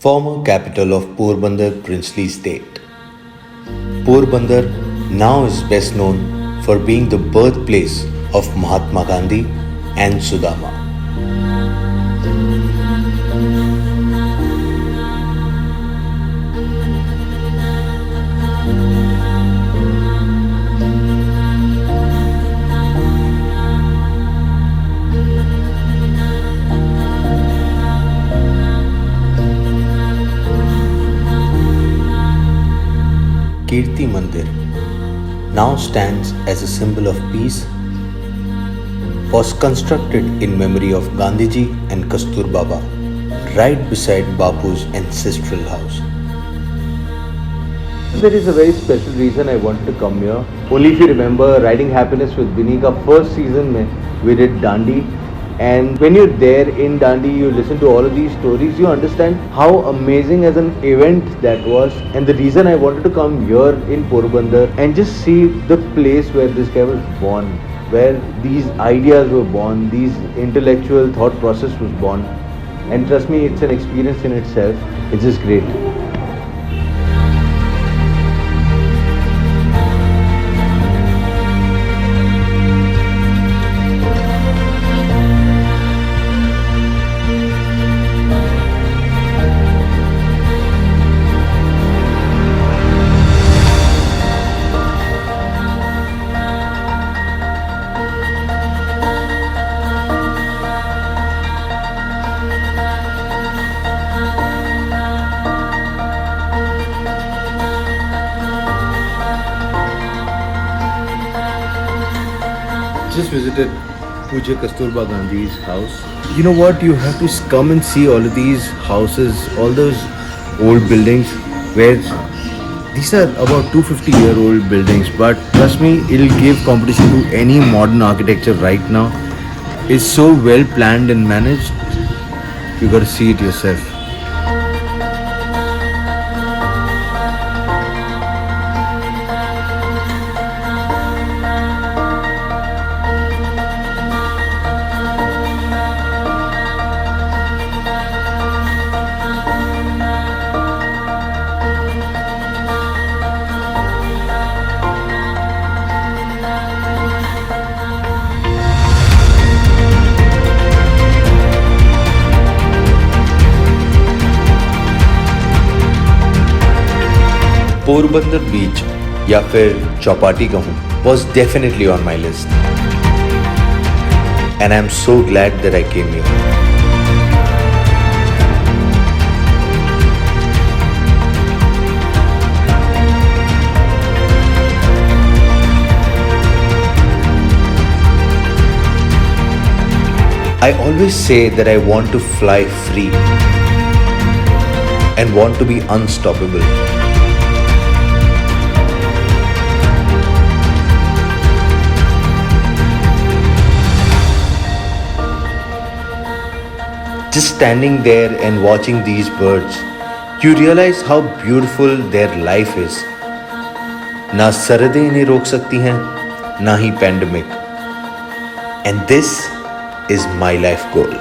former capital of Porbandar princely state. Porbandar now is best known for being the birthplace of Mahatma Gandhi and Sudama. Kirti Mandir now stands as a symbol of peace, was constructed in memory of Gandhiji and Kasturba, right beside Bapu's ancestral house. There is a very special reason I wanted to come here. Only if you remember Riding Happiness with Binika first season we did Dandi, and when you're there in Dandi you listen to all of these stories, you understand how amazing as an event that was. And the reason I wanted to come here in Porbandar and just see the place where this guy was born, where these ideas were born, these intellectual thought process was born. And trust me, it's an experience in itself. It's just great. Just visited Pujya Kasturba Gandhi's house. You know what? You have to come and see all of these houses, all those old buildings where these are about 250-year-old buildings. But trust me, it'll give competition to any modern architecture right now. It's so well planned and managed. You got to see it yourself. Porbandar बीच या फिर चौपाटी कहूँ was definitely on my list. And I'm so glad that I came here. I always say that I want to fly free and want to be unstoppable. Just standing there and watching these birds, you realize how beautiful their life is. ना सरदें इन्हें रोक सकती हैं, ना ही pandemic. And this is my life goal.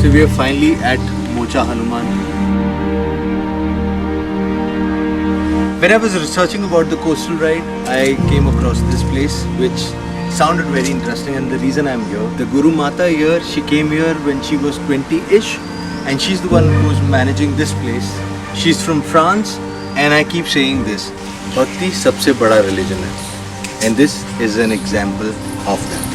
So we are finally at Mocha Hanuman. When I was researching about the coastal ride, I came across this place which sounded very interesting, and the reason I'm here, the Guru Mata here, she came here when she was 20-ish, and she's the one who's managing this place. She's from France, And I keep saying this, Bhakti सबसे बड़ा religion है. And this is an example of that.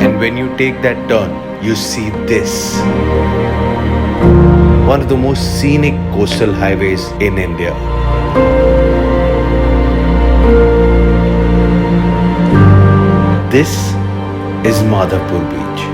And when you take that turn, you see this. One of the most scenic coastal highways in India. This is Madhapur Beach.